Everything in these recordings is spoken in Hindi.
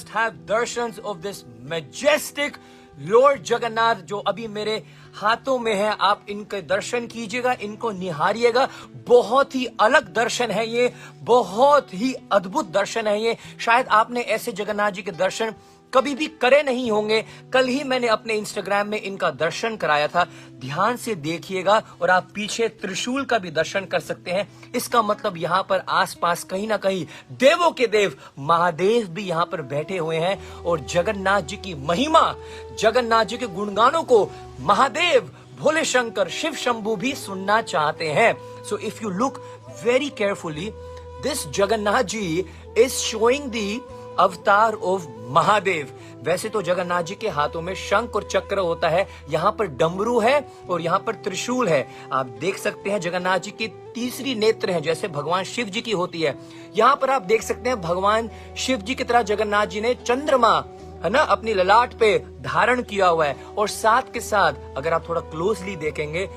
just have दर्शंस of this majestic Lord Jagannath जो अभी मेरे हाथों में है। आप इनके दर्शन कीजिएगा, इनको निहारिएगा। बहुत ही अलग दर्शन है ये, बहुत ही अद्भुत दर्शन है ये। शायद आपने ऐसे जगन्नाथ जी के दर्शन कभी भी करे नहीं होंगे। कल ही मैंने अपने इंस्टाग्राम में इनका दर्शन कराया था। ध्यान से देखिएगा और आप पीछे त्रिशूल का भी दर्शन कर सकते हैं। इसका मतलब यहाँ पर आसपास कहीं ना कहीं देवों के देव महादेव भी यहाँ पर बैठे हुए हैं और जगन्नाथ जी की महिमा, जगन्नाथ जी के गुणगानों को महादेव, भोले शंकर, शिव शंभू भी सुनना चाहते हैं। So if you look very carefully, this Jagannath ji is showing the avatar of Mahadev. वैसे तो जगन्नाथ जी के हाथों में शंख और चक्र होता है, यहाँ पर डमरू है और यहाँ पर त्रिशूल है। आप देख सकते हैं जगन्नाथ जी की तीसरी नेत्र है, जैसे भगवान शिव जी की होती है। यहाँ पर आप देख सकते हैं भगवान शिव जी की तरह जगन्नाथ जी ने चंद्रमा है ना अपनी ललाट पे धारण किया हुआ है। और साथ के साथ अगर आप थोड़ा क्लोजली देखेंगे,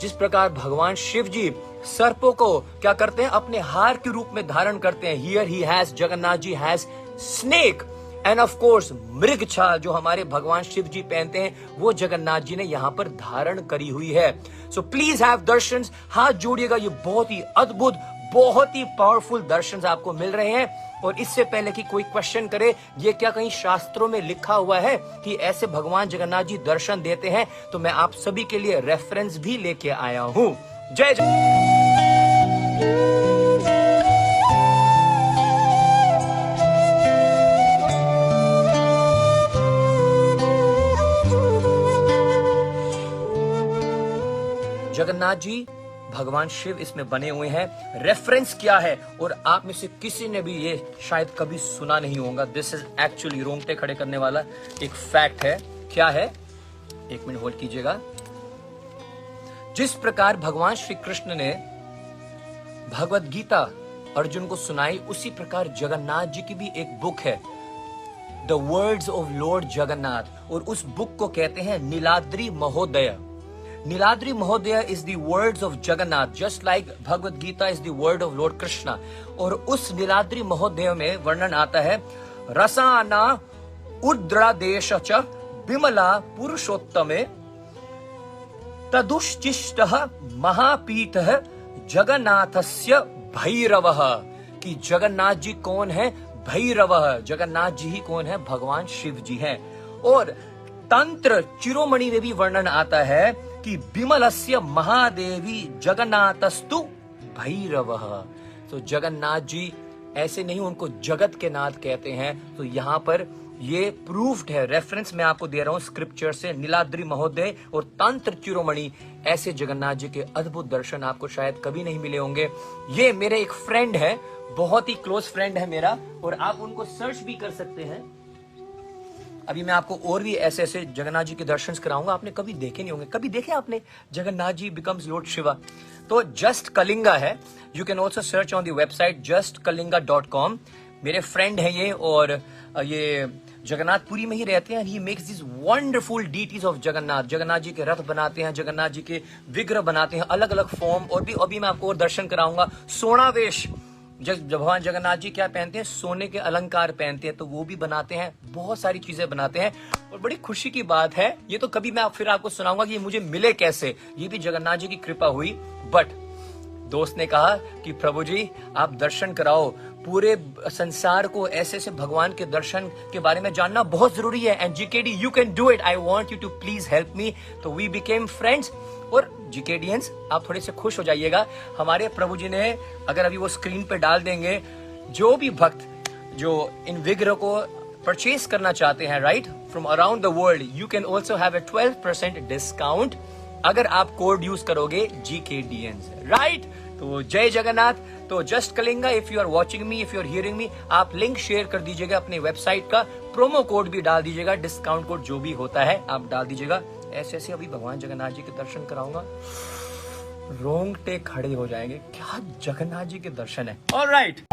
जिस प्रकार भगवान शिव जी सर्पों को क्या करते हैं, अपने हार के रूप में धारण करते हैं। Here he has, Jagannath ji has snake and of course मृग छाल जो हमारे भगवान शिव जी पहनते हैं, वो जगन्नाथ जी ने यहाँ पर धारण करी हुई है। सो प्लीज हैव दर्शंस, हाथ जोड़िएगा। ये बहुत ही अद्भुत, बहुत ही पावरफुल दर्शंस आपको मिल रहे हैं। और इससे पहले कि कोई क्वेश्चन करे, ये क्या कहीं शास्त्रों में लिखा हुआ है कि ऐसे भगवान जगन्नाथ जी दर्शन देते हैं, तो मैं आप सभी के लिए रेफरेंस भी लेके आया हूं। जय जय। जगन्नाथ जी, भगवान शिव इसमें बने हुए हैं। रेफरेंस क्या है, और आप में से किसी ने भी ये शायद कभी सुना नहीं होगा। दिस इज एक्चुअली रोंगटे खड़े करने वाला एक फैक्ट है। क्या है, एक मिनट होल्ड कीजिएगा। जिस प्रकार भगवान श्री कृष्ण ने भगवत गीता अर्जुन को सुनाई, उसी प्रकार जगन्नाथ जी की भी एक बुक है, the words of Lord Jagannath, और उस बुक को कहते हैं नीलाद्री महोदय। नीलाद्री महोदय is the words of Jagannath, just like Bhagavad Gita is the word of lord Krishna. और उस नीलाद्री महोदय में वर्णन आता है, रसाना उद्रादेश च विमला पुरुषोत्तमे तदुश्चिष्टः महापीठः जगन्नाथस्य भैरवः। कि जगन्नाथ जी कौन है? भैरवः। जगन्नाथ जी ही कौन है? भगवान शिव जी हैं। और तंत्र चिरोमणि में भी वर्णन आता है कि विमलस्य महादेवी जगन्नाथस्तु भैरवः। तो जगन्नाथ जी ऐसे नहीं, उनको जगत के नाथ कहते हैं। तो यहाँ पर ये प्रूफ्ड है, रेफरेंस मैं आपको दे रहा हूँ स्क्रिप्चर से। नीलाद्री महोदय और तंत्र चिरोमणि, ऐसे जगन्नाथ जी के अद्भुत दर्शन आपको शायद कभी नहीं मिले होंगे। ये मेरे एक फ्रेंड है, बहुत ही क्लोज फ्रेंड है मेरा, और आप उनको सर्च भी कर सकते हैं। अभी मैं आपको और भी ऐसे ऐसे जगन्नाथ जी के दर्शन कराऊंगा, आपने कभी देखे नहीं होंगे। कभी देखे आपने जगन्नाथ जी बिकम्स लॉर्ड शिवा? तो जस्ट कलिंगा है, you can also search on the website justkalinga.com। मेरे फ्रेंड है ये, और ये जगन्नाथपुरी में ही रहते हैं। He makes this wonderful deities of Jagannath. Jagannath ji के रथ बनाते हैं, जगन्नाथ जी के विग्रह बनाते हैं, अलग अलग फॉर्म। और भी अभी मैं आपको और दर्शन कराऊंगा। सोनावेश, जब भगवान जगन्नाथ जी क्या पहनते हैं? सोने के अलंकार पहनते हैं, तो वो भी बनाते हैं। बहुत सारी चीजें बनाते हैं। और बड़ी खुशी की बात है, ये तो कभी मैं फिर आपको सुनाऊंगा कि ये मुझे मिले कैसे। ये भी जगन्नाथ जी की कृपा हुई। बट दोस्त ने कहा कि प्रभु जी आप दर्शन कराओ, पूरे संसार को ऐसे ऐसे भगवान के दर्शन के बारे में जानना बहुत जरूरी है। And GKD, you can do it, I want you to please help me. तो वी बिकेम फ्रेंड्स। और जीकेडियंस, आप थोड़े से खुश हो जाइएगा, हमारे प्रभु जी ने, अगर अभी वो स्क्रीन पे डाल देंगे, जो भी भक्त जो इन विग्रह को परचेज करना चाहते हैं, right, from around the world, you can also have a 12% discount अगर आप कोड यूज करोगे जीकेडियंस, राइट। तो जय जगन्नाथ। तो just Kalinga, if you are watching me, if you are hearing me, आप लिंक शेयर कर दीजिएगा अपनी वेबसाइट का, प्रोमो कोड भी डाल दीजिएगा, डिस्काउंट कोड जो भी होता है आप डाल दीजिएगा। ऐसे ऐसे अभी भगवान जगन्नाथ जी के दर्शन कराऊंगा, रोंगटे खड़े हो जाएंगे। क्या जगन्नाथ जी के दर्शन है। ऑलराइट।